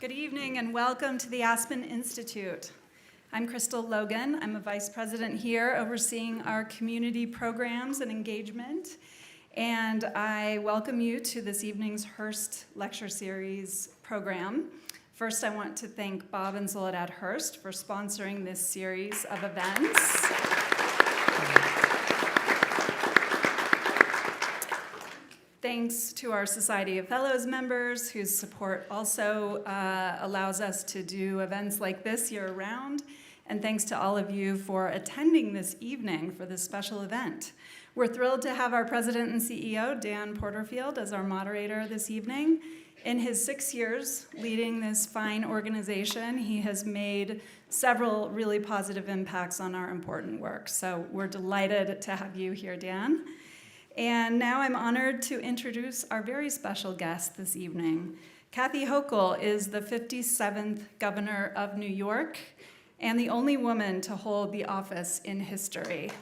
Good evening and welcome to the Aspen Institute. I'm Crystal Logan. I'm a vice president here overseeing our community programs and engagement. And I welcome you to this evening's Hurst Lecture Series program. First, I want to thank Bob and Soledad Hurst for sponsoring this series of events. Thanks to our Society of Fellows members, whose support also allows us to do events like this year-round. And thanks to all of you for attending this evening for this special event. We're thrilled to have our president and CEO, Dan Porterfield, as our moderator this evening. In his 6 years leading this fine organization, he has made several really positive impacts on our important work. So we're delighted to have you here, Dan. And now I'm honored to introduce our very special guest this evening. Kathy Hochul is the 57th governor of New York and the only woman to hold the office in history.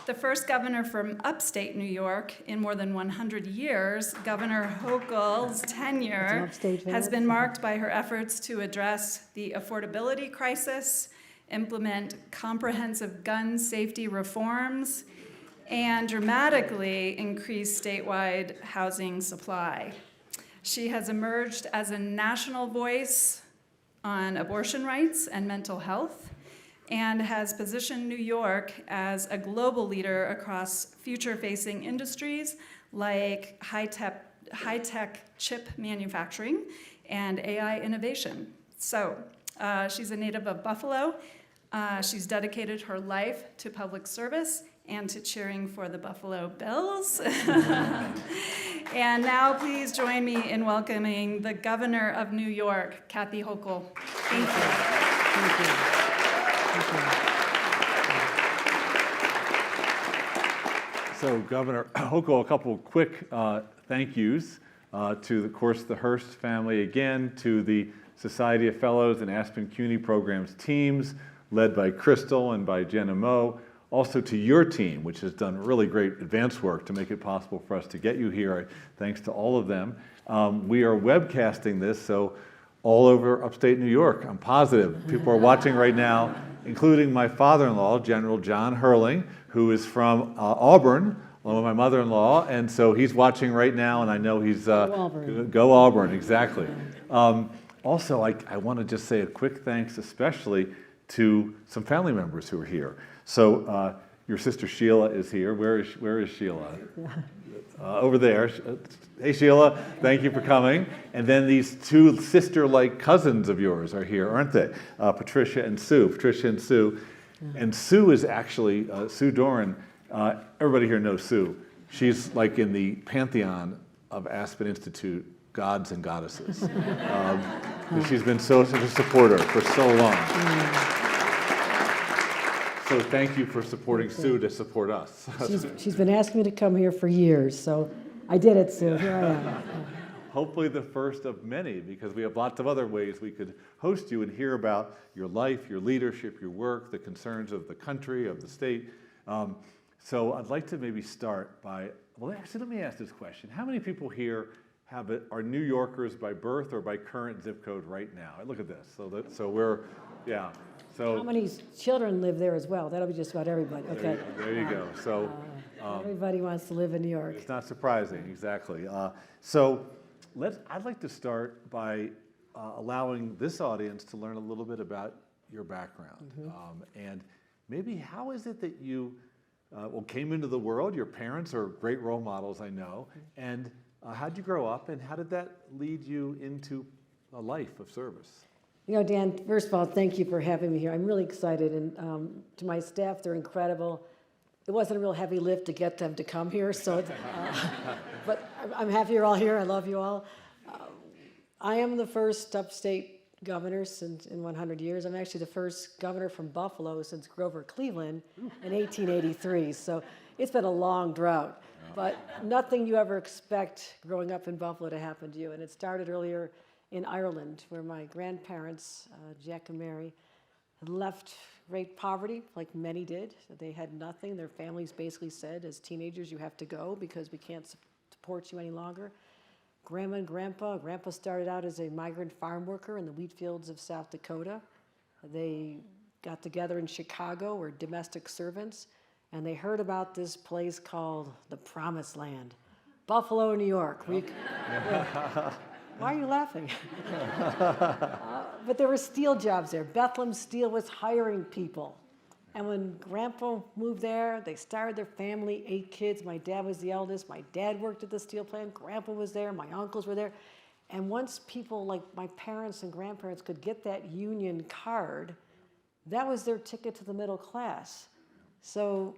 The first governor from upstate New York in more than 100 years, Governor Hochul's tenure has been marked by her efforts to address the affordability crisis, implement comprehensive gun safety reforms, and dramatically increase statewide housing supply. She has emerged as a national voice on abortion rights and mental health, and has positioned New York as a global leader across future-facing industries like high-tech chip manufacturing and AI innovation. So she's a native of Buffalo. She's dedicated her life to public service and to cheering for the Buffalo Bills. And now please join me in welcoming the governor of New York, Kathy Hochul. Thank you. Thank you. So, Governor Hochul, a couple of quick thank yous to, of course, the Hurst family again, to the Society of Fellows and Aspen CUNY Programs teams, led by Crystal and by Jenna Moe, also to your team, which has done really great advance work to make it possible for us to get you here. Thanks to all of them. We are webcasting this, so all over upstate New York, I'm positive. People are watching right now, including my father-in-law, General John Hurling, who is from Auburn, along with my mother-in-law, and so he's watching right now, and I know he's go Auburn, exactly. Also, I want to just say a quick thanks, especially to some family members who are here. So your sister Sheila is here. Where is Sheila? Over there. Hey, Sheila, thank you for coming. And then these two sister-like cousins of yours are here, aren't they? Patricia and Sue. Patricia and Sue. And Sue is actually, Sue Doran, everybody here knows Sue. She's like in the pantheon of Aspen Institute gods and goddesses. She's been such a supporter for so long. So thank you for supporting Sue to support us. She's been asking me to come here for years, so I did it, Sue. Here I am. Hopefully the first of many, because we have lots of other ways we could host you and hear about your life, your leadership, your work, the concerns of the country, of the state. So I'd like to maybe start by, well, actually, let me ask this question. How many people here are New Yorkers by birth or by current zip code right now? Look at this. So we're, yeah. So how many children live there as well? That'll be just about everybody. Okay. There you go. So everybody wants to live in New York. It's not surprising, exactly. So I'd like to start by allowing this audience to learn a little bit about your background. And maybe how is it that you came into the world? Your parents are great role models, I know. And how'd you grow up, and how did that lead you into a life of service? You know, Dan, first of all, thank you for having me here. I'm really excited, and to my staff, they're incredible. It wasn't a real heavy lift to get them to come here, so but I'm happy you're all here. I love you all. I am the first upstate governor in 100 years. I'm actually the first governor from Buffalo since Grover Cleveland in 1883, so it's been a long drought. But nothing you ever expect growing up in Buffalo to happen to you, and it started earlier in Ireland, where my grandparents, Jack and Mary, had left great poverty, like many did. They had nothing. Their families basically said, as teenagers, you have to go because we can't support you any longer. Grandma and Grandpa started out as a migrant farm worker in the wheat fields of South Dakota. They got together in Chicago, were domestic servants, and they heard about this place called the Promised Land, Buffalo, New York. Why are you laughing? But there were steel jobs there. Bethlehem Steel was hiring people. And when Grandpa moved there, they started their family, 8 kids. My dad was the eldest. My dad worked at the steel plant. Grandpa was there. My uncles were there. And once people like my parents and grandparents could get that union card, that was their ticket to the middle class. So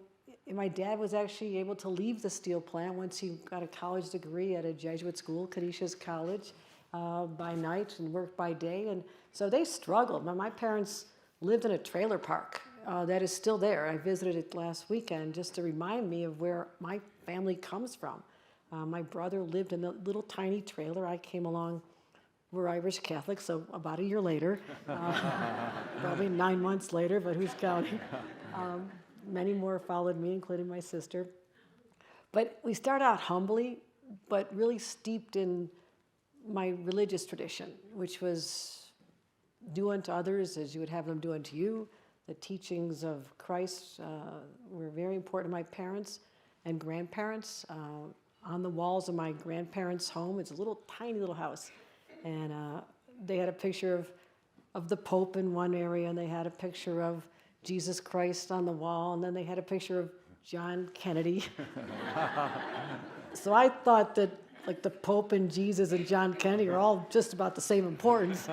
my dad was actually able to leave the steel plant once he got a college degree at a Jesuit school, Canisius College, by night and worked by day. And so they struggled. My parents lived in a trailer park that is still there. I visited it last weekend just to remind me of where my family comes from. My brother lived in a little tiny trailer. I came along. We're Irish Catholics, so about a year later, probably 9 months later, but who's counting? Many more followed me, including my sister. But we started out humbly, but really steeped in my religious tradition, which was do unto others as you would have them do unto you. The teachings of Christ were very important to my parents and grandparents. On the walls of my grandparents' home, it's a little tiny little house, and they had a picture of the Pope in one area, and they had a picture of Jesus Christ on the wall, and then they had a picture of John Kennedy. So I thought that like the Pope and Jesus and John Kennedy are all just about the same importance.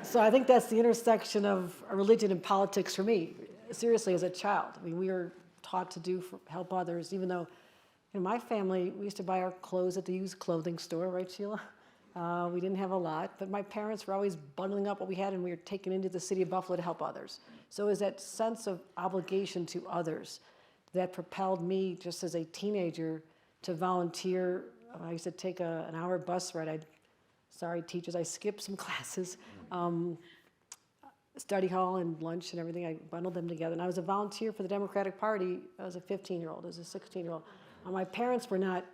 So I think that's the intersection of religion and politics for me, seriously, as a child. I mean, we were taught to help others, even though in my family, we used to buy our clothes at the used clothing store, right, Sheila? We didn't have a lot, but my parents were always bundling up what we had, and we were taken into the city of Buffalo to help others. So it was that sense of obligation to others that propelled me just as a teenager to volunteer. I used to take an hour bus ride. Sorry, teachers, I skipped some classes. Study hall and lunch and everything, I bundled them together. And I was a volunteer for the Democratic Party as a 15-year-old, as a 16-year-old. My parents were not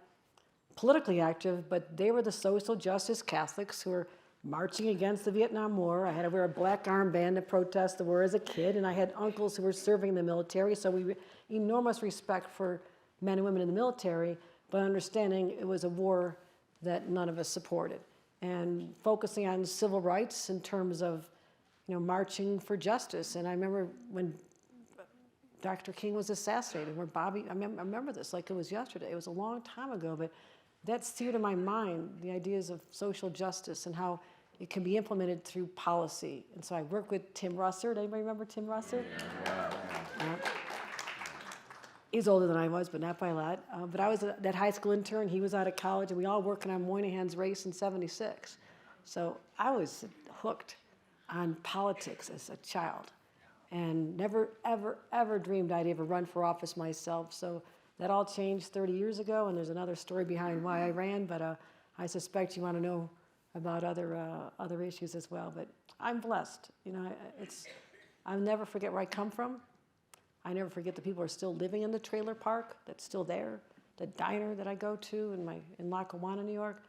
politically active, but they were the social justice Catholics who were marching against the Vietnam War. I had to wear a black armband to protest the war as a kid, and I had uncles who were serving in the military, so we enormous respect for men and women in the military, but understanding it was a war that none of us supported. And focusing on civil rights in terms of, marching for justice. And I remember when Dr. King was assassinated, where Bobby, I remember this like it was yesterday. It was a long time ago, but that's seared in my mind, the ideas of social justice and how it can be implemented through policy. And so I worked with Tim Russert. Anybody remember Tim Russert? Yeah. He's older than I was, but not by a lot. But I was that high school intern. He was out of college, and we all working on Moynihan's race in '76. So I was hooked on politics as a child, and never, ever, ever dreamed I'd ever run for office myself. So that all changed 30 years ago, and there's another story behind why I ran, but I suspect you want to know about other issues as well. But I'm blessed. I'll never forget where I come from. I never forget the people who are still living in the trailer park that's still there, the diner that I go to in Lackawanna, New York.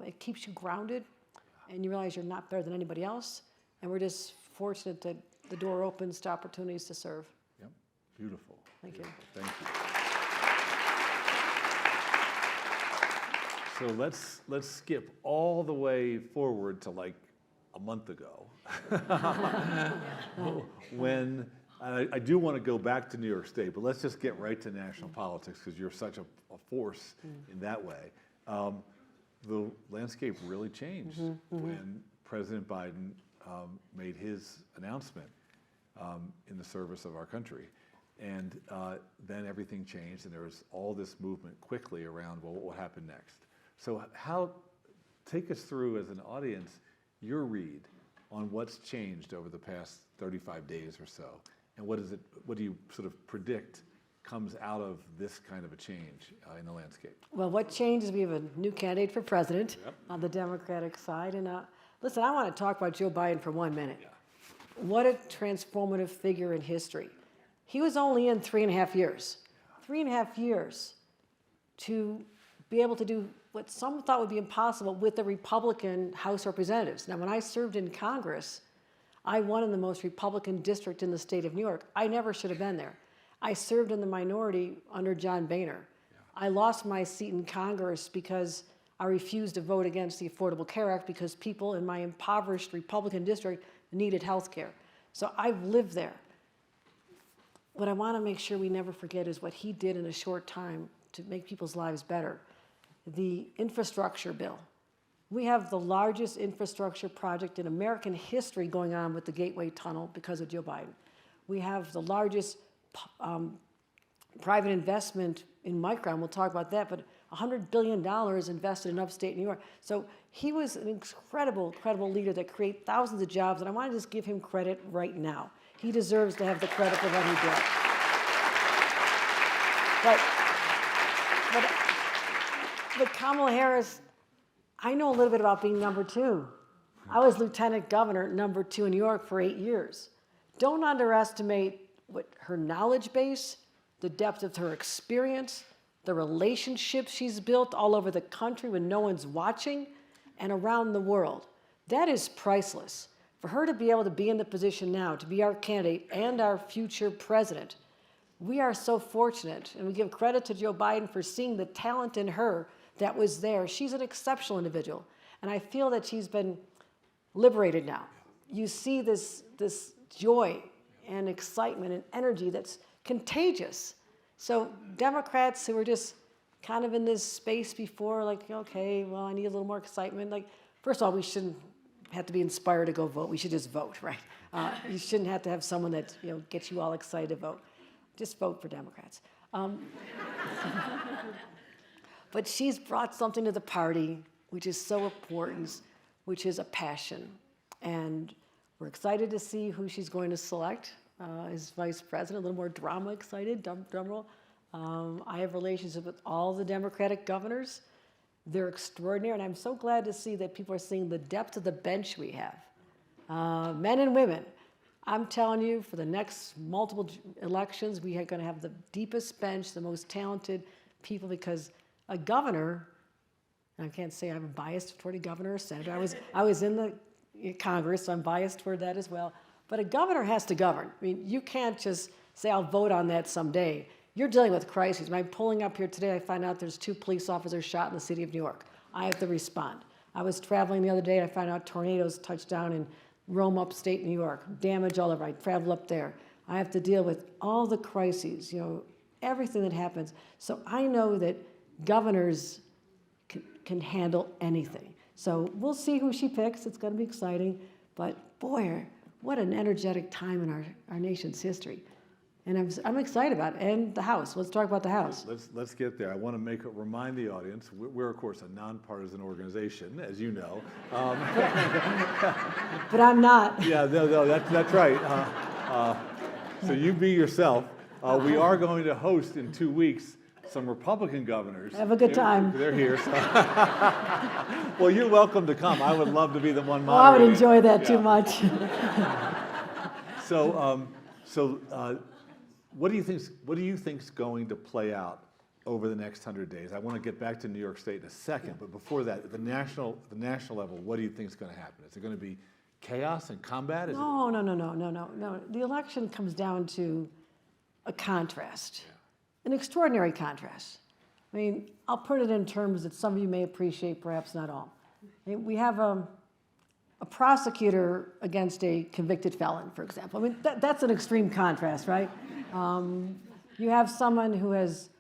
It keeps you grounded, and you realize you're not better than anybody else, and we're just fortunate that the door opens to opportunities to serve. Yep, beautiful. Thank you. Thank you. So let's skip all the way forward to like a month ago, when I do want to go back to New York State, but let's just get right to national politics because you're such a force in that way. The landscape really changed when President Biden made his announcement in the service of our country. And then everything changed, and there was all this movement quickly around, well, what will happen next? So take us through, as an audience, your read on what's changed over the past 35 days or so, and what do you sort of predict comes out of this kind of a change in the landscape? Well, what changed is we have a new candidate for president on the Democratic side. And listen, I want to talk about Joe Biden for 1 minute. Yeah. what a transformative figure in history. He was only in 3.5 years. 3.5 years to be able to do what some thought would be impossible with the Republican House of Representatives. Now, when I served in Congress, I won in the most Republican district in the state of New York. I never should have been there. I served in the minority under John Boehner. I lost my seat in Congress because I refused to vote against the Affordable Care Act because people in my impoverished Republican district needed health care. So I've lived there. What I want to make sure we never forget is what he did in a short time to make people's lives better. The infrastructure bill. We have the largest infrastructure project in American history going on with the Gateway Tunnel because of Joe Biden. We have the largest private investment in Micron. We'll talk about that, but $100 billion invested in upstate New York. So he was an incredible leader that created thousands of jobs, and I want to just give him credit right now. He deserves to have the credit for what he did. But Kamala Harris, I know a little bit about being number 2. I was lieutenant governor, number 2 in New York for 8 years. Don't underestimate what her knowledge base, the depth of her experience, the relationships she's built all over the country when no one's watching, and around the world. That is priceless. For her to be able to be in the position now, to be our candidate and our future president, we are so fortunate, and we give credit to Joe Biden for seeing the talent in her that was there. She's an exceptional individual, and I feel that she's been liberated now. You see this joy and excitement and energy that's contagious. So Democrats who were just kind of in this space before, like, okay, well, I need a little more excitement. Like, first of all, we shouldn't have to be inspired to go vote. We should just vote, right? You shouldn't have to have someone that gets you all excited to vote. Just vote for Democrats. But she's brought something to the party which is so important, which is a passion. And we're excited to see who she's going to select as vice president. A little more drama excited, drum roll. I have relationships with all the Democratic governors. They're extraordinary, and I'm so glad to see that people are seeing the depth of the bench we have, men and women. I'm telling you, for the next multiple elections, we are going to have the deepest bench, the most talented people, because a governor, and I can't say I'm biased toward a governor or senator. I was in the Congress, so I'm biased toward that as well. But a governor has to govern. I mean, you can't just say, I'll vote on that someday. You're dealing with crises. When I'm pulling up here today, I find out there's 2 police officers shot in the city of New York. I have to respond. I was traveling the other day, and I found out tornadoes touched down in Rome, upstate New York, damage all over. I travel up there. I have to deal with all the crises, everything that happens. So I know that governors can handle anything. So we'll see who she picks. It's going to be exciting. But boy, what an energetic time in our nation's history. And I'm excited about it. And the House. Let's talk about the House. Let's get there. I want to remind the audience, we're of course a nonpartisan organization, as you know. But I'm not. Yeah, no, that's right. So you be yourself. We are going to host in 2 weeks some Republican governors. Have a good time. They're here. So. Well, you're welcome to come. I would love to be the one moderating. Oh, I would enjoy that too much. What do you think's going to play out over the next 100 days? I want to get back to New York State in a second, but before that, at the national level, what do you think is going to happen? Is it going to be chaos and combat? No. The election comes down to a contrast, an extraordinary contrast. I mean, I'll put it in terms that some of you may appreciate, perhaps not all. We have a prosecutor against a convicted felon, for example. I mean, that's an extreme contrast, right? You have someone who has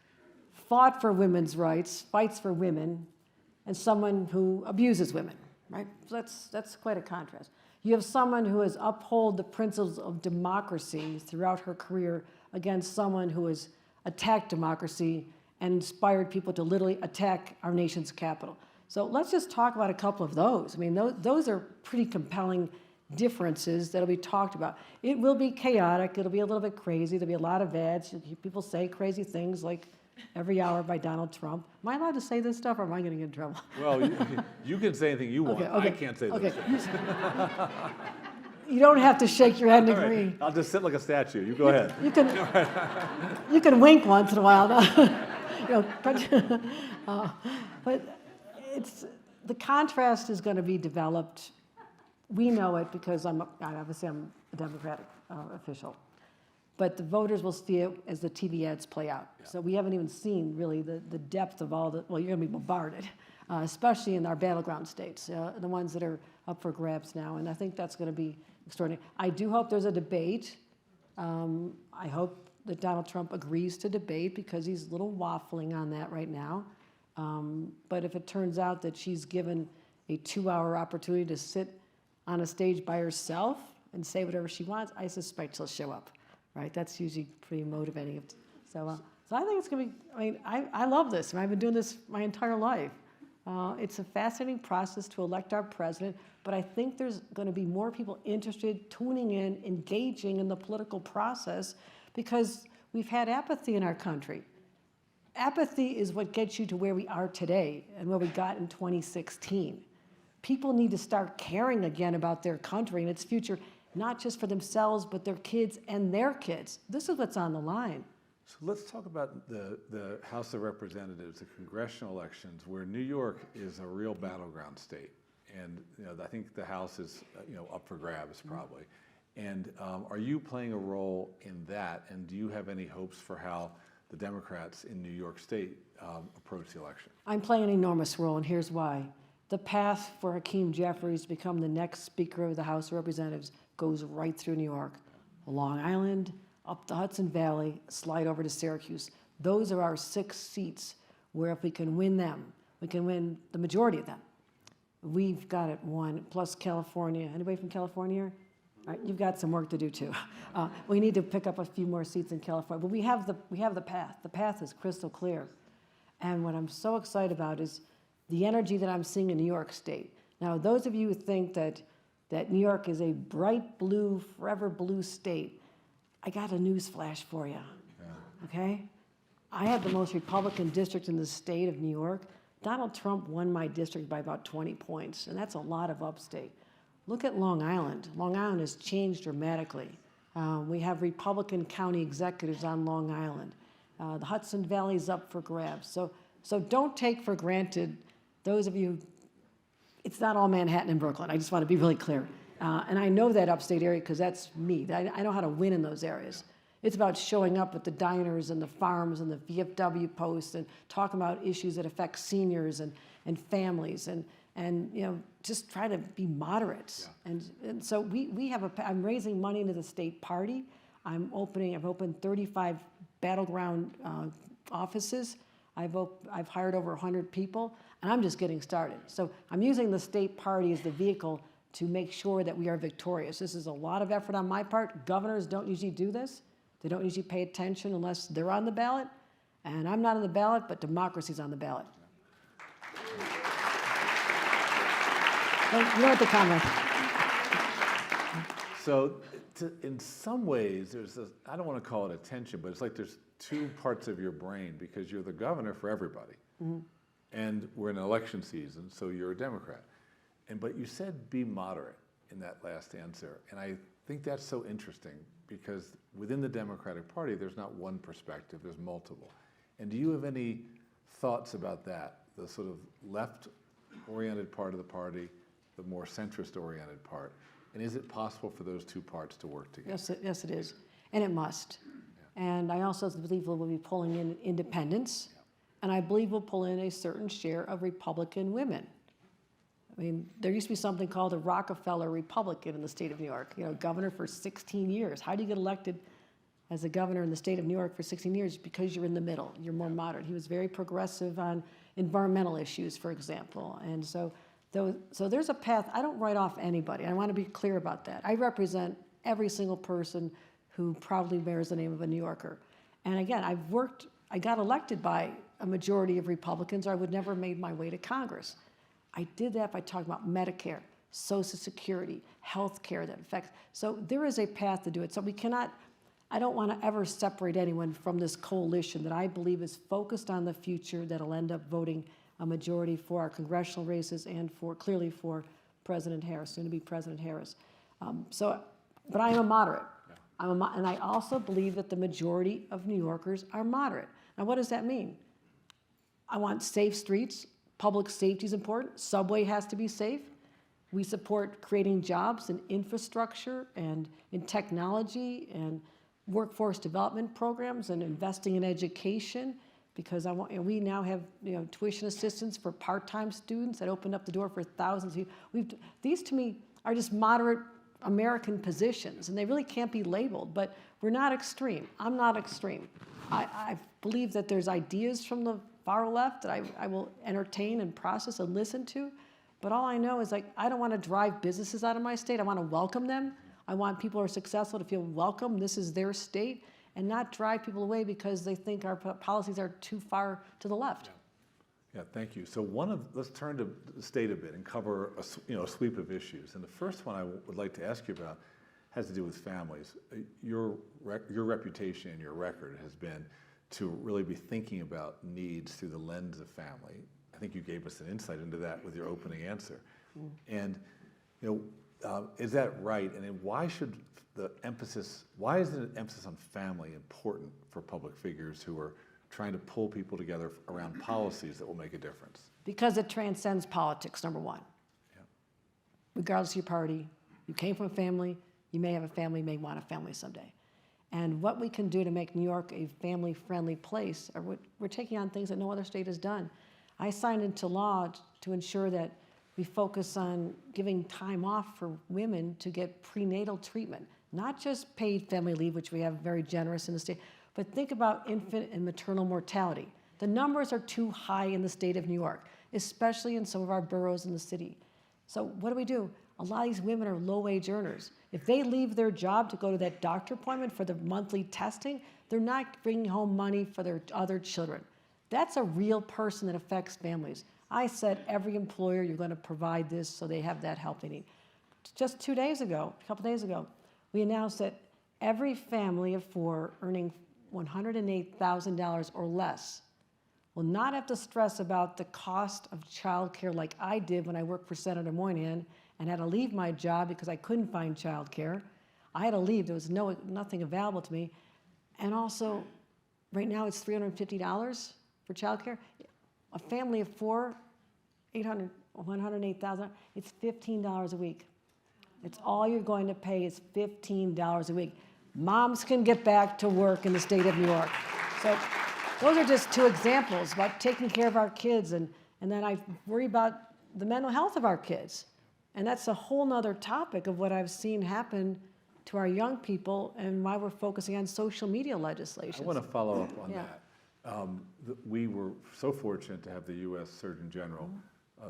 fought for women's rights, fights for women, and someone who abuses women, right? So that's quite a contrast. You have someone who has upheld the principles of democracy throughout her career against someone who has attacked democracy and inspired people to literally attack our nation's capital. So let's just talk about a couple of those. I mean, those are pretty compelling differences that'll be talked about. It will be chaotic. It'll be a little bit crazy. There'll be a lot of ads. People say crazy things like every hour by Donald Trump. Am I allowed to say this stuff, or am I going to get in trouble? Well, you can say anything you want. Okay. I can't say those things. You don't have to shake your head and All right, agree. I'll just sit like a statue. You go ahead. You can wink once in a while. But the contrast is going to be developed. We know it because obviously I'm a Democratic official. But the voters will see it as the TV ads play out. Yeah. So we haven't even seen really the depth of all well, you're going to be bombarded, especially in our battleground states, the ones that are up for grabs now. And I think that's going to be extraordinary. I do hope there's a debate. I hope that Donald Trump agrees to debate because he's a little waffling on that right now. But if it turns out that she's given a 2-hour opportunity to sit on a stage by herself and say whatever she wants, I suspect she'll show up. Right, that's usually pretty motivating. So I think it's going to be. I mean, I love this. I've been doing this my entire life. It's a fascinating process to elect our president, but I think there's going to be more people interested, tuning in, engaging in the political process, because we've had apathy in our country. Apathy is what gets you to where we are today and where we got in 2016. People need to start caring again about their country and its future. Not just for themselves, but their kids and their kids. This is what's on the line. So let's talk about the House of Representatives, the congressional elections, where New York is a real battleground state. And I think the House is up for grabs probably. And are you playing a role in that? And do you have any hopes for how the Democrats in New York State approach the election? I'm playing an enormous role, and here's why. The path for Hakeem Jeffries to become the next Speaker of the House of Representatives goes right through New York, Long Island, up the Hudson Valley, slide over to Syracuse. Those are our 6 seats where if we can win them, we can win the majority of them. We've got it won, plus California. Anybody from California here? All right, you've got some work to do too. We need to pick up a few more seats in California, but we have the path. The path is crystal clear. And what I'm so excited about is the energy that I'm seeing in New York State. Now, those of you who think that New York is a bright blue, forever blue state, I got a news flash for you, okay? I have the most Republican district in the state of New York. Donald Trump won my district by about 20 points, and that's a lot of upstate. Look at Long Island. Long Island has changed dramatically. We have Republican county executives on Long Island. The Hudson Valley is up for grabs. So don't take for granted, those of you, it's not all Manhattan and Brooklyn. I just want to be really clear. And I know that upstate area because that's me. I know how to win in those areas. It's about showing up at the diners and the farms and the VFW posts and talking about issues that affect seniors and families and just try to be moderate. Yeah. And so we have I'm raising money into the state party. I've opened 35 battleground offices. I've hired over 100 people, and I'm just getting started. So I'm using the state party as the vehicle to make sure that we are victorious. This is a lot of effort on my part. Governors don't usually do this. They don't usually pay attention unless they're on the ballot. And I'm not on the ballot, but democracy's on the ballot. You don't have to comment. So in some ways, I don't want to call it a tension, but it's like there's 2 parts of your brain because you're the governor for everybody. Mm-hmm. And we're in election season, so you're a Democrat. But you said be moderate in that last answer. And I think that's so interesting because within the Democratic Party, there's not one perspective, there's multiple. And do you have any thoughts about that, the sort of left-oriented part of the party, the more centrist-oriented part? And is it possible for those 2 parts to work together? Yes, it is. And it must. Yeah. And I also believe we'll be pulling in independents. Yeah. And I believe we'll pull in a certain share of Republican women. I mean, there used to be something called a Rockefeller Republican in the state of New York, governor for 16 years. How do you get elected as a governor in the state of New York for 16 years? Because you're in the middle, you're more moderate. He was very progressive on environmental issues, for example. And so there's a path. I don't write off anybody. I want to be clear about that. I represent every single person who proudly bears the name of a New Yorker. And again, I got elected by a majority of Republicans, or I would never have made my way to Congress. I did that by talking about Medicare, Social Security, health care that affects. So there is a path to do it. So I don't want to ever separate anyone from this coalition that I believe is focused on the future that'll end up voting a majority for our congressional races and clearly for President Harris, soon to be President Harris. But I am a moderate. And I also believe that the majority of New Yorkers are moderate. Now, what does that mean? I want safe streets. Public safety is important. Subway has to be safe. We support creating jobs in infrastructure and in technology and workforce development programs and investing in education, because we now have tuition assistance for part-time students that opened up the door for thousands of people. These to me are just moderate American positions, and they really can't be labeled, but we're not extreme. I'm not extreme. I believe that there's ideas from the far left that I will entertain and process and listen to, but all I know is I don't want to drive businesses out of my state. I want to welcome them. I want people who are successful to feel welcome. This is their state, and not drive people away because they think our policies are too far to the left. Yeah, thank you. So let's turn to the state a bit and cover a sweep of issues. And the first one I would like to ask you about has to do with families. Your reputation and your record has been to really be thinking about needs through the lens of family. I think you gave us an insight into that with your opening answer. And is that right? And then why is the emphasis on family important for public figures who are trying to pull people together around policies that will make a difference? Because it transcends politics, number one. Yeah. Regardless of your party, you came from a family, you may have a family, may want a family someday. And what we can do to make New York a family-friendly place, we're taking on things that no other state has done. I signed into law to ensure that we focus on giving time off for women to get prenatal treatment, not just paid family leave, which we have very generous in the state, but think about infant and maternal mortality. The numbers are too high in the state of New York, especially in some of our boroughs in the city. So what do? A lot of these women are low-wage earners. If they leave their job to go to that doctor appointment for the monthly testing, they're not bringing home money for their other children. That's a real person that affects families. I said every employer, you're going to provide this so they have that help they need. Just a couple days ago, we announced that every family of four earning $108,000 or less will not have to stress about the cost of childcare like I did when I worked for Senator Moynihan and had to leave my job because I couldn't find childcare. I had to leave. There was nothing available to me. And also, right now it's $350 for childcare. A family of four, $108,000, it's $15 a week. It's all you're going to pay is $15 a week. Moms can get back to work in the state of New York. So those are just two examples about taking care of our kids, and then I worry about the mental health of our kids. And that's a whole nother topic of what I've seen happen to our young people and why we're focusing on social media legislation. I want to follow up on that. We were so fortunate to have the U.S. Surgeon General,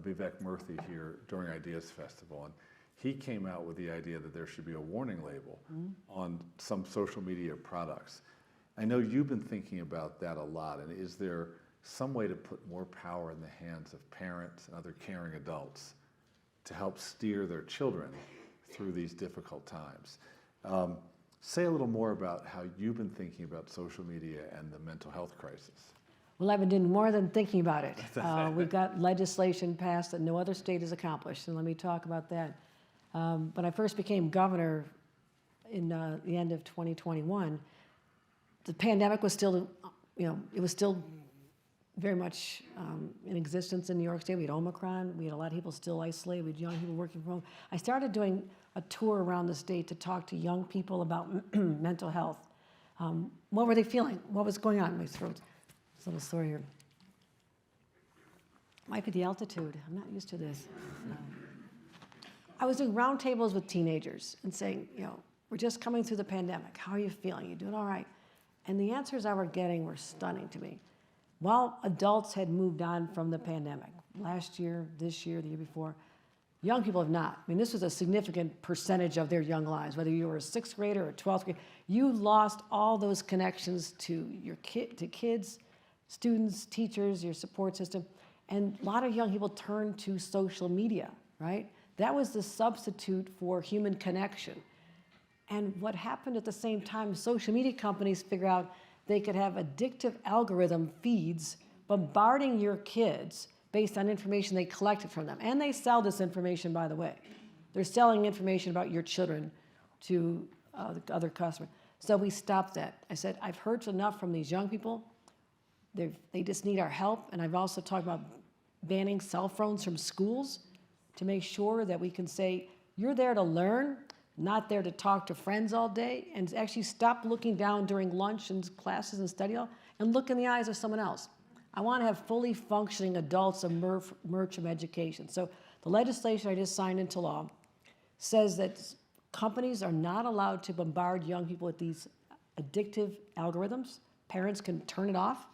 Vivek Murthy, here during Ideas Festival. And he came out with the idea that there should be a warning label on some social media products. I know you've been thinking about that a lot, and is there some way to put more power in the hands of parents and other caring adults to help steer their children through these difficult times? Say a little more about how you've been thinking about social media and the mental health crisis. Well, I've been doing more than thinking about it. We've got legislation passed that no other state has accomplished, and let me talk about that. When I first became governor in the end of 2021, the pandemic was still, it was still very much in existence in New York State. We had Omicron. We had a lot of people still isolated. We had young people working from home. I started doing a tour around the state to talk to young people about mental health. What were they feeling? What was going on in my throat? It's a little sore here. Might be the altitude. I'm not used to this. I was doing roundtables with teenagers and saying, we're just coming through the pandemic. How are you feeling? You doing all right? And the answers I were getting were stunning to me. While adults had moved on from the pandemic, last year, this year, the year before, young people have not. I mean, this was a significant percentage of their young lives. Whether you were a 6th grader or a 12th grader, you lost all those connections to your kids, students, teachers, your support system. And a lot of young people turned to social media, right? That was the substitute for human connection. And what happened at the same time, social media companies figure out they could have addictive algorithm feeds bombarding your kids based on information they collected from them. And they sell this information, by the way. They're selling information about your children to the other customers. So we stopped that. I said, I've heard enough from these young people. They just need our help. And I've also talked about banning cell phones from schools to make sure that we can say, you're there to learn, not there to talk to friends all day, and actually stop looking down during lunch and classes and study hall and look in the eyes of someone else. I want to have fully functioning adults emerge from education. So the legislation I just signed into law says that companies are not allowed to bombard young people with these addictive algorithms. Parents can turn it off,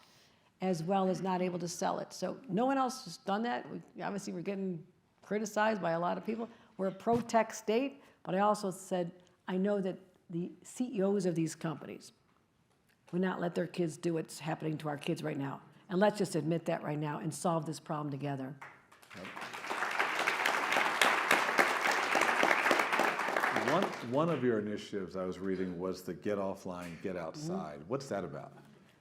as well as not able to sell it. So no one else has done that. Obviously, we're getting criticized by a lot of people. We're a pro-tech state, but I also said, I know that the CEOs of these companies would not let their kids do what's happening to our kids right now. And let's just admit that right now and solve this problem together. One of your initiatives I was reading was the Get Offline, Get Outside. What's that about?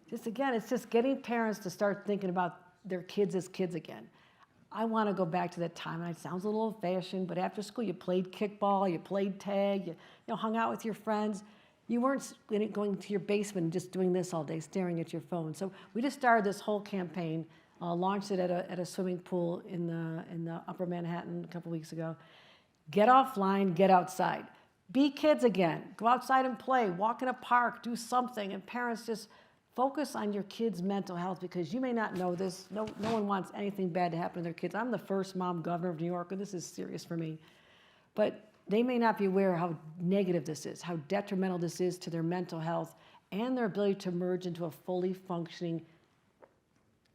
Just again, it's just getting parents to start thinking about their kids as kids again. I want to go back to that time, and it sounds a little old-fashioned, but after school you played kickball, you played tag, you hung out with your friends. You weren't going to your basement and just doing this all day, staring at your phone. So we just started this whole campaign, launched it at a swimming pool in the Upper Manhattan a couple weeks ago. Get offline, get outside. Be kids again. Go outside and play. Walk in a park. Do something. And parents, just focus on your kids' mental health, because you may not know this. No one wants anything bad to happen to their kids. I'm the first mom governor of New York, and this is serious for me. But they may not be aware how negative this is, how detrimental this is to their mental health and their ability to merge into a fully functioning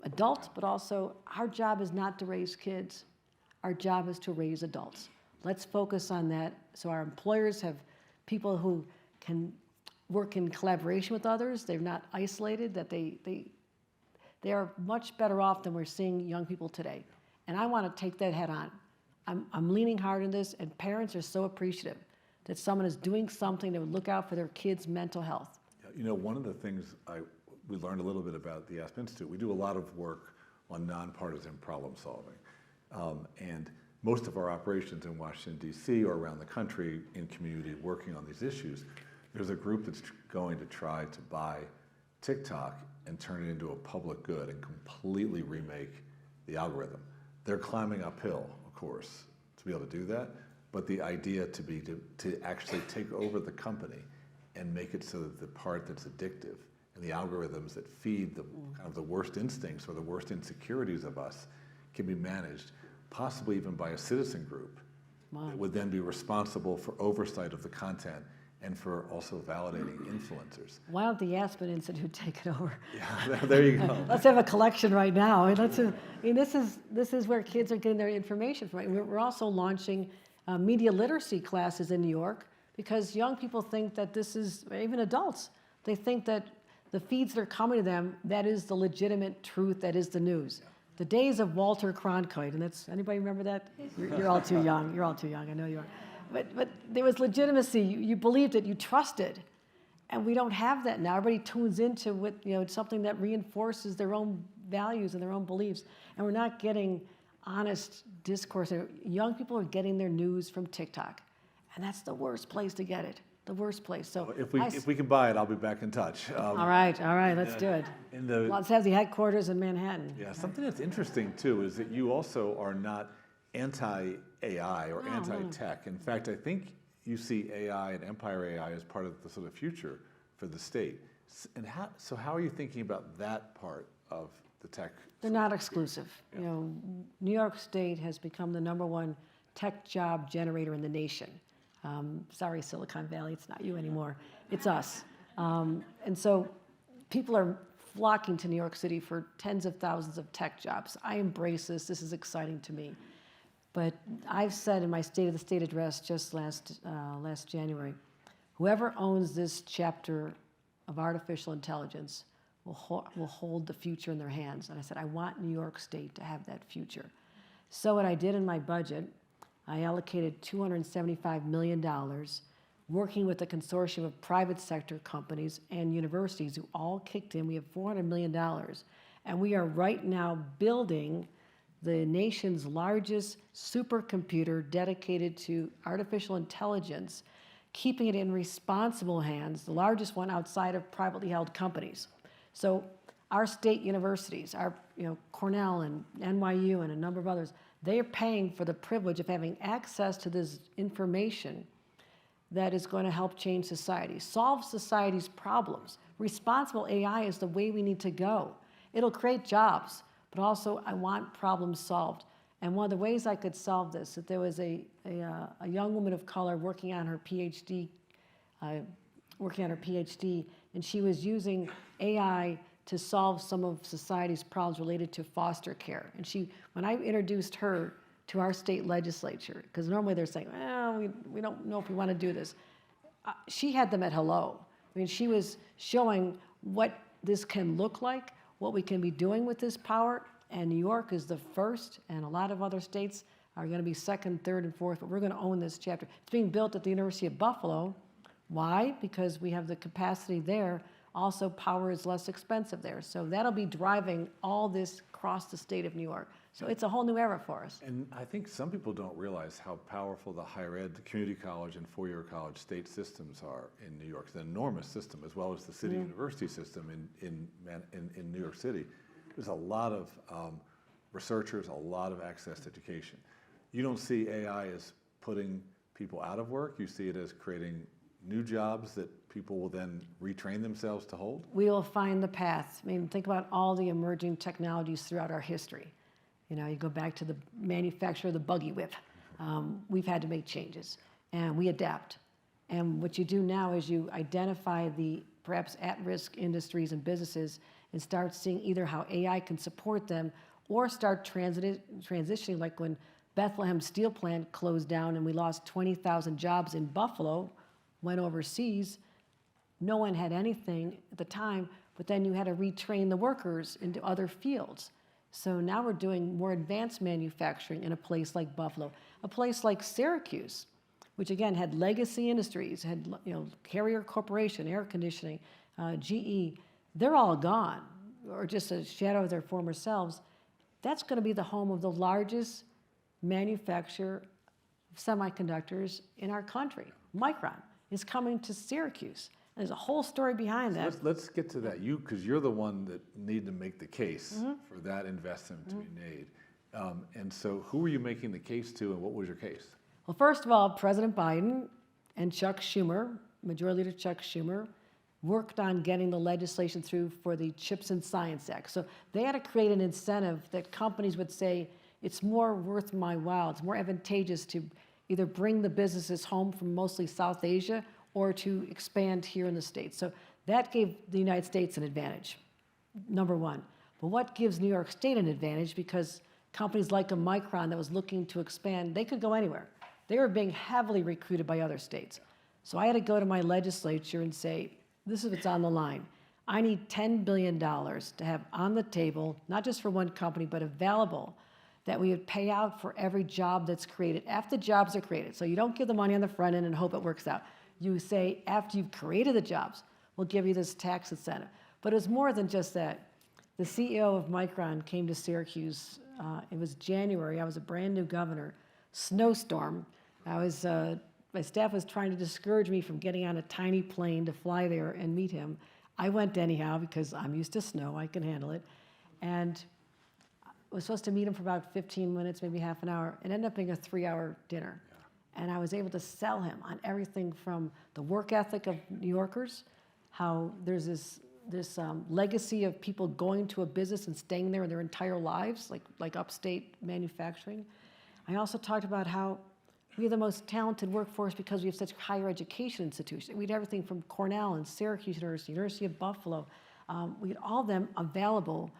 adult. But also, our job is not to raise kids. Our job is to raise adults. Let's focus on that so our employers have people who can work in collaboration with others. They're not isolated, that they are much better off than we're seeing young people today. And I want to take that head on. I'm leaning hard on this, and parents are so appreciative that someone is doing something that would look out for their kids' mental health. You know, one of the things we learned a little bit about the Aspen Institute, we do a lot of work on nonpartisan problem solving. And most of our operations in Washington, D.C. or around the country in community working on these issues, there's a group that's going to try to buy TikTok and turn it into a public good and completely remake the algorithm. They're climbing uphill, of course, to be able to do that, but the idea to actually take over the company and make it so that the part that's addictive and the algorithms that feed the kind of the worst instincts or the worst insecurities of us can be managed, possibly even by a citizen group. Wow. That would then be responsible for oversight of the content and for also validating influencers. Why don't the Aspen Institute take it over? Yeah, there you go. Let's have a collection right now. This is where kids are getting their information from. We're also launching media literacy classes in New York, because young people think that this is, even adults, they think that the feeds that are coming to them, that is the legitimate truth, that is the news. Yeah. The days of Walter Cronkite, and anybody remember that? You're all too young. You're all too young. I know you are. But there was legitimacy. You believed it. You trusted, and we don't have that now. Everybody tunes into something that reinforces their own values and their own beliefs, and we're not getting honest discourse. Young people are getting their news from TikTok, and that's the worst place to get it. The worst place. So if we can buy it, I'll be back in touch. All right, let's do it. Let's have the headquarters in Manhattan. Yeah, something that's interesting too is that you also are not anti-AI or anti-tech. In fact, I think you see AI and Empire AI as part of the sort of future for the state. And how are you thinking about that part of the tech? They're not exclusive. Yeah. New York State has become the #1 tech job generator in the nation. Sorry, Silicon Valley, it's not you anymore. It's us. And so people are flocking to New York City for tens of thousands of tech jobs. I embrace this. This is exciting to me. But I've said in my State of the State address just last January, whoever owns this chapter of artificial intelligence will hold the future in their hands. And I said, I want New York State to have that future. So what I did in my budget, I allocated $275 million, working with a consortium of private sector companies and universities who all kicked in. We have $400 million. And we are right now building the nation's largest supercomputer dedicated to artificial intelligence, keeping it in responsible hands, the largest one outside of privately held companies. So our state universities, our Cornell and NYU and a number of others, they are paying for the privilege of having access to this information that is going to help change society, solve society's problems. Responsible AI is the way we need to go. It'll create jobs, but also I want problems solved. And one of the ways I could solve this, that there was a young woman of color working on her PhD, and she was using AI to solve some of society's problems related to foster care. And when I introduced her to our state legislature, because normally they're saying, well, we don't know if we want to do this. She had them at hello. I mean, she was showing what this can look like, what we can be doing with this power, and New York is the first, and a lot of other states are going to be second, third, and fourth, but we're going to own this chapter. It's being built at the University of Buffalo. Why? Because we have the capacity there. Also, power is less expensive there. So that'll be driving all this across the state of New York. So it's a whole new era for us. And I think some people don't realize how powerful the higher ed, the community college and four-year college state systems are in New York. It's an enormous system, as well as the city university system in New York City. There's a lot of researchers, a lot of access to education. You don't see AI as putting people out of work. You see it as creating new jobs that people will then retrain themselves to hold. We will find the path. I mean, think about all the emerging technologies throughout our history. You go back to the manufacture of the buggy whip. We've had to make changes, and we adapt. And what you do now is you identify the perhaps at-risk industries and businesses and start seeing either how AI can support them or start transitioning, like when Bethlehem Steel Plant closed down and we lost 20,000 jobs in Buffalo, went overseas. No one had anything at the time, but then you had to retrain the workers into other fields. So now we're doing more advanced manufacturing in a place like Buffalo, a place like Syracuse, which again had legacy industries, had Carrier Corporation, air conditioning, GE. They're all gone, or just a shadow of their former selves. That's going to be the home of the largest manufacturer of semiconductors in our country. Micron is coming to Syracuse. There's a whole story behind that. Let's get to that. Because you're the one that need to make the case for that investment to be made. And so who were you making the case to, and what was your case? Well, first of all, President Biden and Chuck Schumer, Majority Leader Chuck Schumer, worked on getting the legislation through for the CHIPS and Science Act. So they had to create an incentive that companies would say, it's more worth my while, it's more advantageous to either bring the businesses home from mostly South Asia or to expand here in the States. So that gave the United States an advantage, number one. But what gives New York State an advantage? Because companies like a Micron that was looking to expand, they could go anywhere. They were being heavily recruited by other states. So I had to go to my legislature and say, this is what's on the line. I need $10 billion to have on the table, not just for one company, but available, that we would pay out for every job that's created, after the jobs are created. So you don't give the money on the front end and hope it works out. You say, after you've created the jobs, we'll give you this tax incentive. But it was more than just that. The CEO of Micron came to Syracuse. It was January. I was a brand new governor. Snowstorm. My staff was trying to discourage me from getting on a tiny plane to fly there and meet him. I went anyhow because I'm used to snow. I can handle it. And I was supposed to meet him for about 15 minutes, maybe half an hour. It ended up being a 3-hour dinner. And I was able to sell him on everything from the work ethic of New Yorkers, how there's this legacy of people going to a business and staying there their entire lives, like upstate manufacturing. I also talked about how we have the most talented workforce because we have such higher education institutions. We had everything from Cornell and Syracuse University, University of Buffalo. We had all of them available.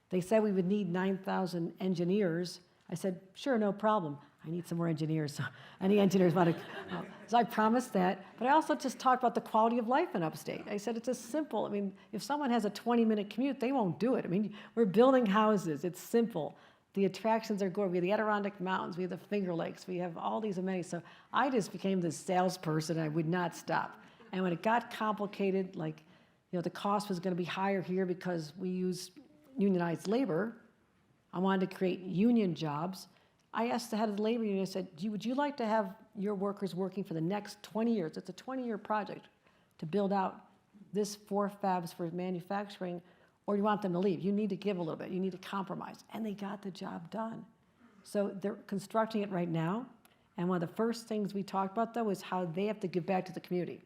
They said we would need 9,000 engineers. I said, sure, no problem. I need some more engineers. So any engineers want to? So I promised that. But I also just talked about the quality of life in upstate. I said it's as simple. I mean, if someone has a 20-minute commute, they won't do it. I mean, we're building houses. It's simple. The attractions are good. We have the Adirondack Mountains. We have the Finger Lakes. We have all these amenities. So I just became this salesperson. I would not stop. And when it got complicated, the cost was going to be higher here because we use unionized labor, I wanted to create union jobs. I asked the head of the labor union, I said, would you like to have your workers working for the next 20 years? It's a 20-year project to build out this 4 fabs for manufacturing, or do you want them to leave? You need to give a little bit. You need to compromise. And they got the job done. So they're constructing it right now. And one of the first things we talked about, though, is how they have to give back to the community.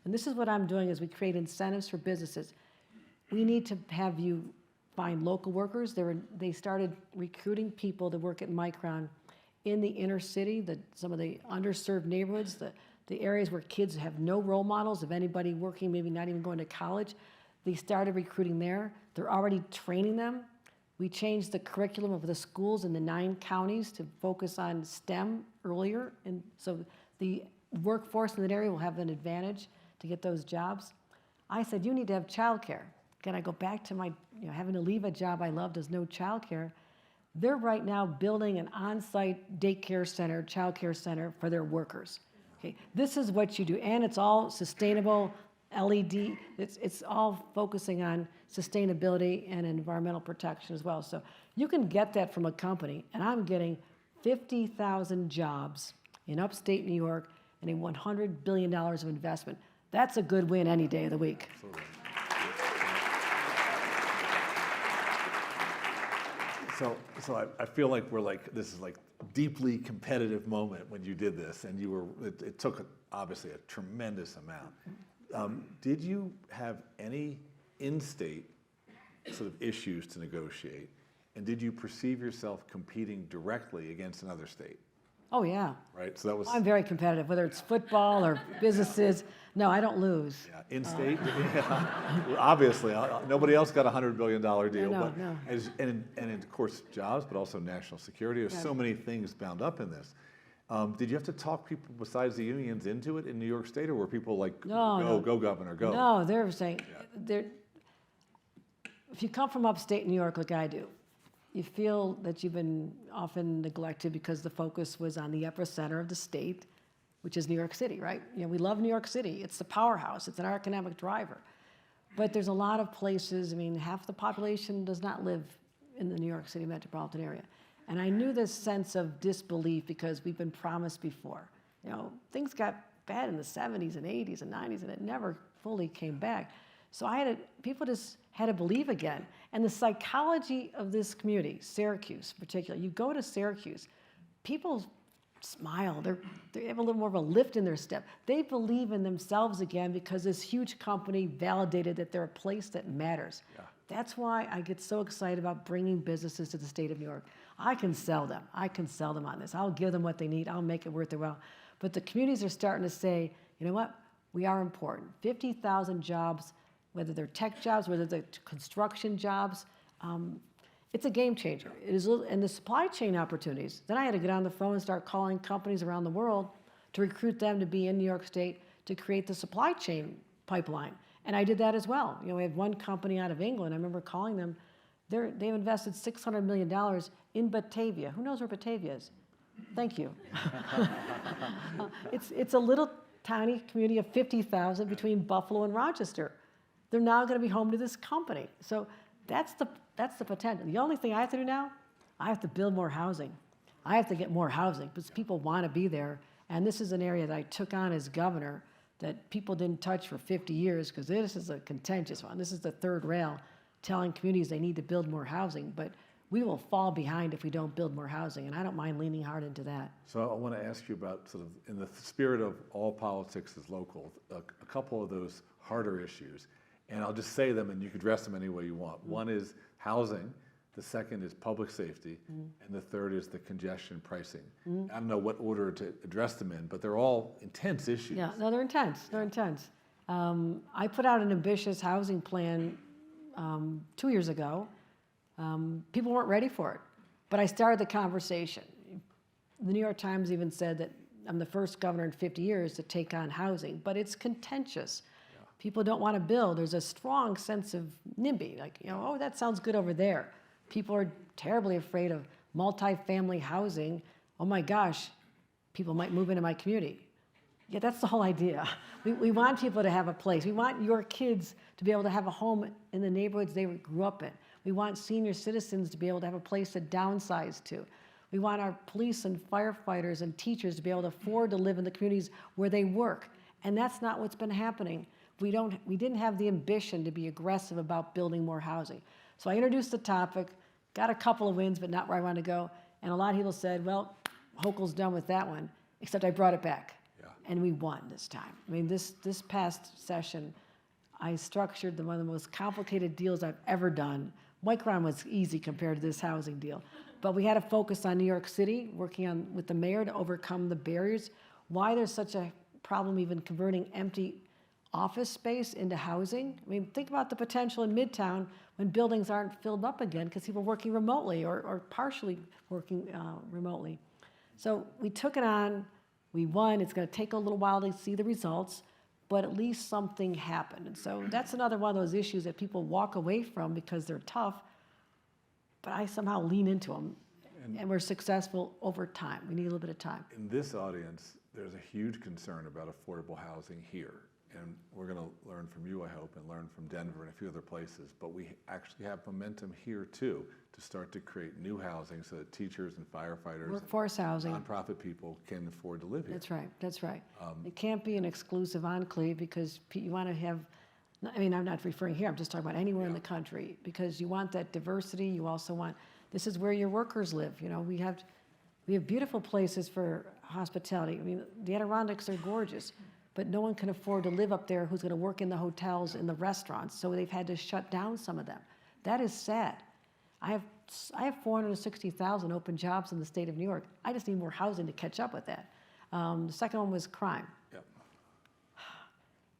And this is what I'm doing is we create incentives for businesses. We need to have you find local workers. They started recruiting people to work at Micron in the inner city, some of the underserved neighborhoods, the areas where kids have no role models of anybody working, maybe not even going to college. They started recruiting there. They're already training them. We changed the curriculum of the schools in the 9 counties to focus on STEM earlier. And so the workforce in that area will have an advantage to get those jobs. I said, you need to have childcare. Again, I go back to my, having to leave a job I loved as no childcare. They're right now building an on-site daycare center, childcare center for their workers. Okay, this is what you do, and it's all sustainable, LED. It's all focusing on sustainability and environmental protection as well. So you can get that from a company, and I'm getting 50,000 jobs in upstate New York and $100 billion of investment. That's a good win any day of the week. So I feel like this is like deeply competitive moment when you did this, and it took obviously a tremendous amount. Did you have any in-state sort of issues to negotiate, and did you perceive yourself competing directly against another state? Oh, yeah. Right, so that was... I'm very competitive, whether it's football or businesses. No, I don't lose. Yeah, in-state, yeah. Obviously, nobody else got a $100 billion deal. No. And of course, jobs, but also national security. There's so many things bound up in this. Did you have to talk people besides the unions into it in New York State, or were people like, go governor, go? No, they're saying, if you come from upstate New York like I do, you feel that you've been often neglected because the focus was on the epicenter of the state, which is New York City, right? We love New York City. It's the powerhouse. It's an economic driver. But there's a lot of places, half the population does not live in the New York City metropolitan area. And I knew this sense of disbelief because we've been promised before. Things got bad in the 70s and 80s and 90s, and it never fully came back. So people just had to believe again. And the psychology of this community, Syracuse in particular, you go to Syracuse, people smile. They have a little more of a lift in their step. They believe in themselves again because this huge company validated that they're a place that matters. Yeah. That's why I get so excited about bringing businesses to the state of New York. I can sell them. I can sell them on this. I'll give them what they need. I'll make it worth their while. But the communities are starting to say, you know what? We are important. 50,000 jobs, whether they're tech jobs, whether they're construction jobs, it's a game changer. It is, and the supply chain opportunities. Then I had to get on the phone and start calling companies around the world to recruit them to be in New York State to create the supply chain pipeline. And I did that as well. We had one company out of England. I remember calling them. They've invested $600 million in Batavia. Who knows where Batavia is? Thank you. It's a little tiny community of 50,000 between Buffalo and Rochester. They're now going to be home to this company. So that's the potential. The only thing I have to do now, I have to build more housing. I have to get more housing because people want to be there. And this is an area that I took on as governor that people didn't touch for 50 years because this is a contentious one. This is the third rail telling communities they need to build more housing. But we will fall behind if we don't build more housing. And I don't mind leaning hard into that. So I want to ask you about sort of, in the spirit of all politics is local, a couple of those harder issues. And I'll just say them and you can address them any way you want. One is housing, the second is public safety, and the third is the congestion pricing. I don't know what order to address them in, but they're all intense issues. Yeah, no, they're intense. They're intense. I put out an ambitious housing plan 2 years ago. People weren't ready for it, but I started the conversation. The New York Times even said that I'm the first governor in 50 years to take on housing, but it's contentious. People don't want to build. There's a strong sense of NIMBY, like, oh, that sounds good over there. People are terribly afraid of multifamily housing. Oh my gosh, people might move into my community. Yeah, that's the whole idea. We want people to have a place. We want your kids to be able to have a home in the neighborhoods they grew up in. We want senior citizens to be able to have a place to downsize to. We want our police and firefighters and teachers to be able to afford to live in the communities where they work. And that's not what's been happening. We didn't have the ambition to be aggressive about building more housing. So I introduced the topic, got a couple of wins, but not where I wanted to go. And a lot of people said, well, Hochul's done with that one, except I brought it back. Yeah. And we won this time. I mean, this past session, I structured one of the most complicated deals I've ever done. Micron was easy compared to this housing deal. But we had to focus on New York City, working with the mayor to overcome the barriers. Why there's such a problem even converting empty office space into housing. I mean, think about the potential in Midtown when buildings aren't filled up again because people are working remotely or partially working remotely. So we took it on, we won. It's going to take a little while to see the results, but at least something happened. And so that's another one of those issues that people walk away from because they're tough, but I somehow lean into them, and we're successful over time. We need a little bit of time. In this audience, there's a huge concern about affordable housing here. And we're going to learn from you, I hope, and learn from Denver and a few other places. But we actually have momentum here, too, to start to create new housing so that teachers and firefighters workforce housing, nonprofit people can afford to live here. That's right. That's right. It can't be an exclusive enclave because you want to have, I mean, I'm not referring here. I'm just talking about anywhere in the country because you want that diversity. You also want, this is where your workers live. You know, we have beautiful places for hospitality. I mean, the Adirondacks are gorgeous. But no one can afford to live up there who's going to work in the hotels, in the restaurants, so they've had to shut down some of them. That is sad. I have 460,000 open jobs in the state of New York. I just need more housing to catch up with that. The second one was crime. Yep.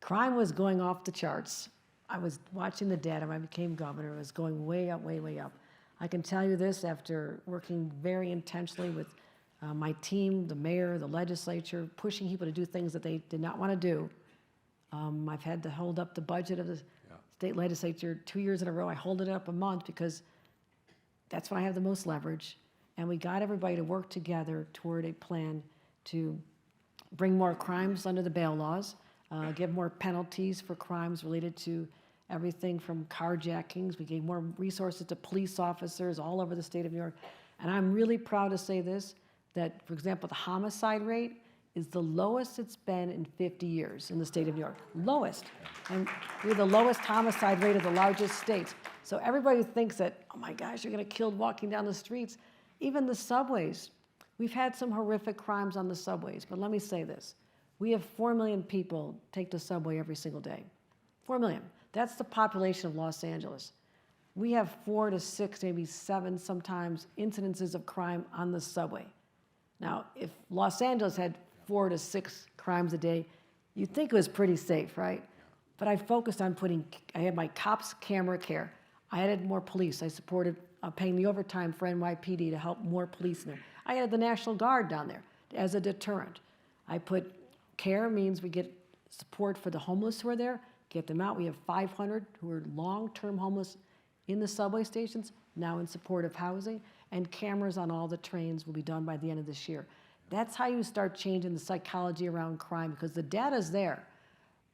Crime was going off the charts. I was watching the data when I became governor. It was going way up, way, way up. I can tell you this after working very intentionally with my team, the mayor, the legislature, pushing people to do things that they did not want to do. I've had to hold up the budget of the state legislature 2 years in a row. I hold it up a month because that's when I have the most leverage. And we got everybody to work together toward a plan to bring more crimes under the bail laws, give more penalties for crimes related to everything from carjackings. We gave more resources to police officers all over the state of New York. And I'm really proud to say this, that, for example, the homicide rate is the lowest it's been in 50 years in the state of New York. Lowest. And we have the lowest homicide rate of the largest states. So everybody thinks that, oh my gosh, you're going to kill walking down the streets. Even the subways. We've had some horrific crimes on the subways, but let me say this. We have 4 million people take the subway every single day. 4 million. That's the population of Los Angeles. We have 4 to 6, maybe 7 sometimes incidences of crime on the subway. Now, if Los Angeles had 4 to 6 crimes a day, you'd think it was pretty safe, right? But I focused on I had my cops camera care. I added more police. I supported paying the overtime for NYPD to help more police in there. I added the National Guard down there as a deterrent. I put care means we get support for the homeless who are there, get them out. We have 500 who are long-term homeless in the subway stations, now in support of housing. And cameras on all the trains will be done by the end of this year. That's how you start changing the psychology around crime, because the data's there,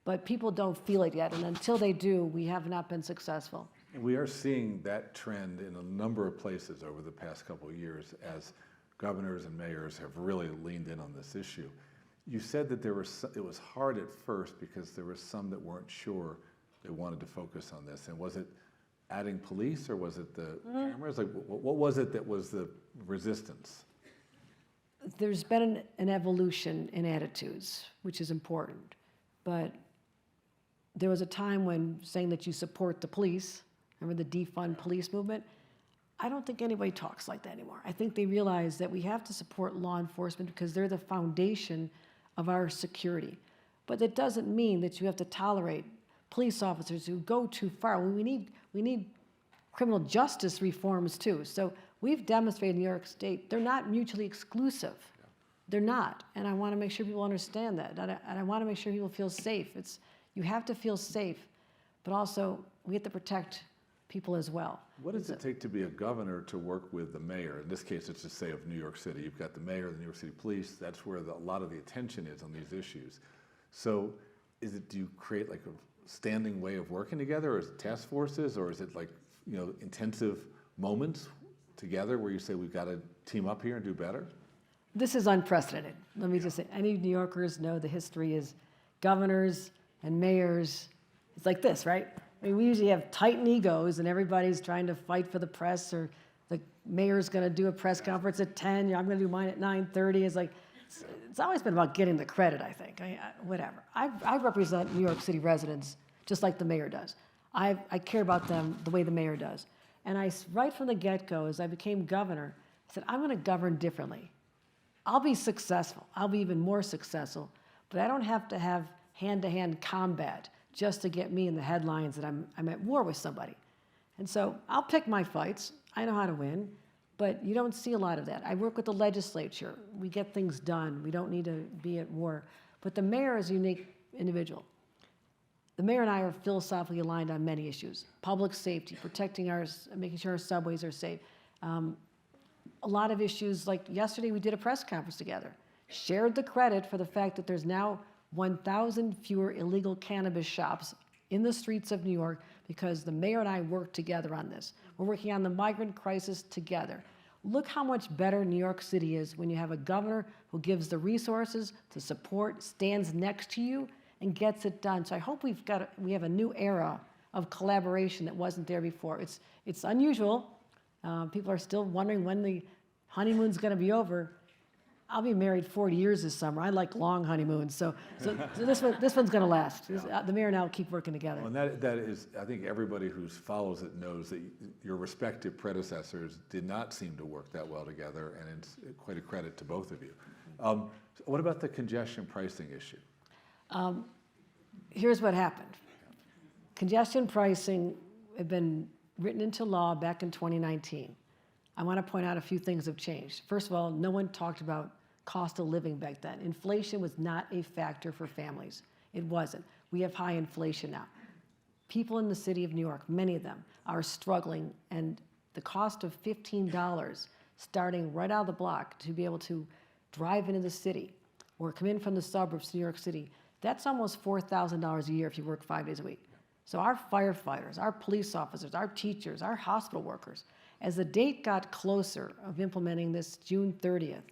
but people don't feel it yet. And until they do, we have not been successful. And we are seeing that trend in a number of places over the past couple of years as governors and mayors have really leaned in on this issue. You said that it was hard at first because there were some that weren't sure they wanted to focus on this. And was it adding police, or was it the cameras? Like, what was it that was the resistance? There's been an evolution in attitudes, which is important. But there was a time when saying that you support the police, remember the defund police movement? I don't think anybody talks like that anymore. I think they realize that we have to support law enforcement because they're the foundation of our security. But that doesn't mean that you have to tolerate police officers who go too far. We need criminal justice reforms too. So we've demonstrated in New York State, they're not mutually exclusive. They're not. And I want to make sure people understand that. And I want to make sure people feel safe. You have to feel safe, but also we have to protect people as well. What does it take to be a governor to work with the mayor? In this case, let's just say of New York City. You've got the mayor, the New York City Police. That's where a lot of the attention is on these issues. So do you create like a standing way of working together, or is it task forces, or is it like intensive moments together where you say we've got to team up here and do better? This is unprecedented. Let me just say, any New Yorkers know the history is governors and mayors. It's like this, right? I mean, we usually have tightened egos and everybody's trying to fight for the press, or the mayor's going to do a press conference at 10. I'm going to do mine at 9:30. It's like, it's always been about getting the credit, I think. Whatever. I represent New York City residents just like the mayor does. I care about them the way the mayor does. And right from the get-go, as I became governor, I said, I'm going to govern differently. I'll be successful. I'll be even more successful, but I don't have to have hand-to-hand combat just to get me in the headlines that I'm at war with somebody. And so I'll pick my fights. I know how to win, but you don't see a lot of that. I work with the legislature. We get things done. We don't need to be at war. But the mayor is a unique individual. The mayor and I are philosophically aligned on many issues: public safety, making sure our subways are safe. A lot of issues, like yesterday we did a press conference together, shared the credit for the fact that there's now 1,000 fewer illegal cannabis shops in the streets of New York because the mayor and I worked together on this. We're working on the migrant crisis together. Look how much better New York City is when you have a governor who gives the resources to support, stands next to you, and gets it done. So I hope we have a new era of collaboration that wasn't there before. It's unusual. People are still wondering when the honeymoon's going to be over. I'll be married 40 years this summer. I like long honeymoons, so this one's going to last. The mayor and I will keep working together. Well, and that is, I think everybody who follows it knows that your respective predecessors did not seem to work that well together, and it's quite a credit to both of you. So what about the congestion pricing issue? Here's what happened. Congestion pricing had been written into law back in 2019. I want to point out a few things have changed. First of all, no one talked about cost of living back then. Inflation was not a factor for families. It wasn't. We have high inflation now. People in the city of New York, many of them, are struggling, and the cost of $15 starting right out of the block to be able to drive into the city or come in from the suburbs to New York City, that's almost $4,000 a year if you work 5 days a week. So our firefighters, our police officers, our teachers, our hospital workers, as the date got closer of implementing this June 30th,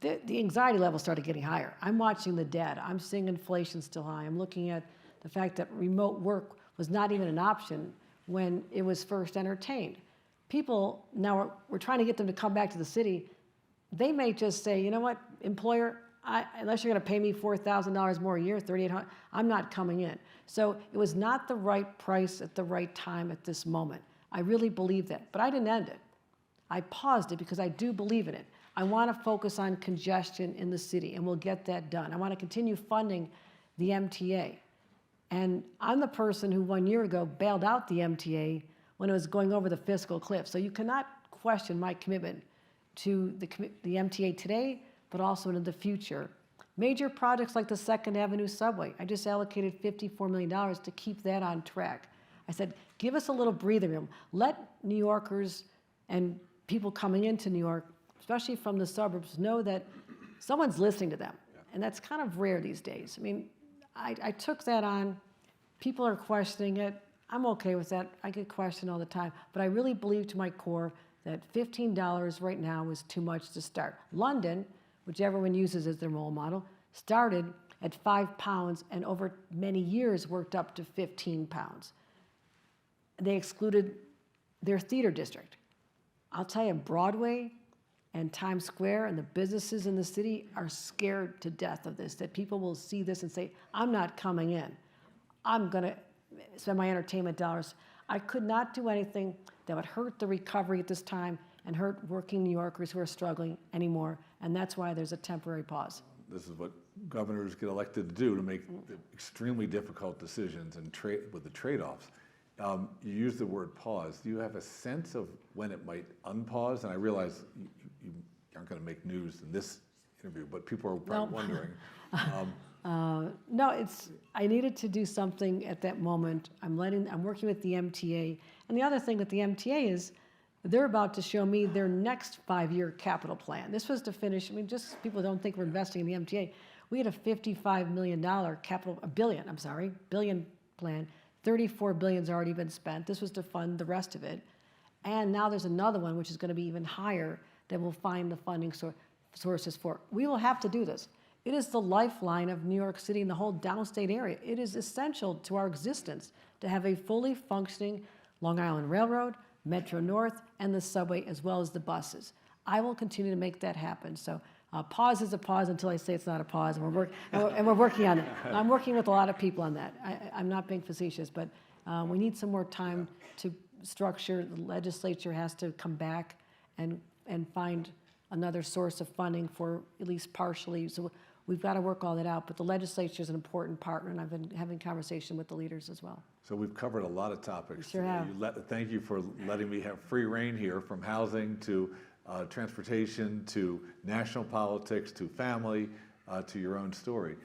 the anxiety level started getting higher. I'm watching the data. I'm seeing inflation still high. I'm looking at the fact that remote work was not even an option when it was first entertained. People now, we're trying to get them to come back to the city. They may just say, you know what, employer, unless you're going to pay me $4,000 more a year, $3,800, I'm not coming in. So it was not the right price at the right time at this moment. I really believe that, but I didn't end it. I paused it because I do believe in it. I want to focus on congestion in the city, and we'll get that done. I want to continue funding the MTA. And I'm the person who 1 year ago bailed out the MTA when it was going over the fiscal cliff. So you cannot question my commitment to the MTA today, but also into the future. Major projects like the 2nd Avenue subway, I just allocated $54 million to keep that on track. I said, give us a little breathing room. Let New Yorkers and people coming into New York, especially from the suburbs, know that someone's listening to them. And that's kind of rare these days. I mean, I took that on. People are questioning it. I'm okay with that. I get questioned all the time. But I really believe to my core that $15 right now is too much to start. London, which everyone uses as their role model, started at £5 and over many years worked up to 15 pounds. They excluded their theater district. I'll tell you, Broadway and Times Square and the businesses in the city are scared to death of this, that people will see this and say, I'm not coming in. I'm going to spend my entertainment dollars. I could not do anything that would hurt the recovery at this time and hurt working New Yorkers who are struggling anymore, and that's why there's a temporary pause. This is what governors get elected to do, to make the extremely difficult decisions and with the trade-offs. You use the word pause. Do you have a sense of when it might unpause? And I realize you aren't going to make news in this interview, but people are probably wondering. No, I needed to do something at that moment. I'm working with the MTA. And the other thing with the MTA is they're about to show me their next 5-year capital plan. This was to finish, just people don't think we're investing in the MTA. We had a $55 million billion plan, $34 billion's already been spent. This was to fund the rest of it. And now there's another one, which is going to be even higher, that we'll find the funding sources for. We will have to do this. It is the lifeline of New York City and the whole downstate area. It is essential to our existence to have a fully functioning Long Island Railroad, Metro North, and the subway, as well as the buses. I will continue to make that happen. So pause is a pause until I say it's not a pause, and we're working on it. I'm working with a lot of people on that. I'm not being facetious, but we need some more time to structure. The legislature has to come back and find another source of funding for at least partially. So we've got to work all that out, but the legislature is an important partner, and I've been having conversation with the leaders as well. So we've covered a lot of topics. We sure have. Thank you for letting me have free reign here, from housing to transportation to national politics to family to your own story.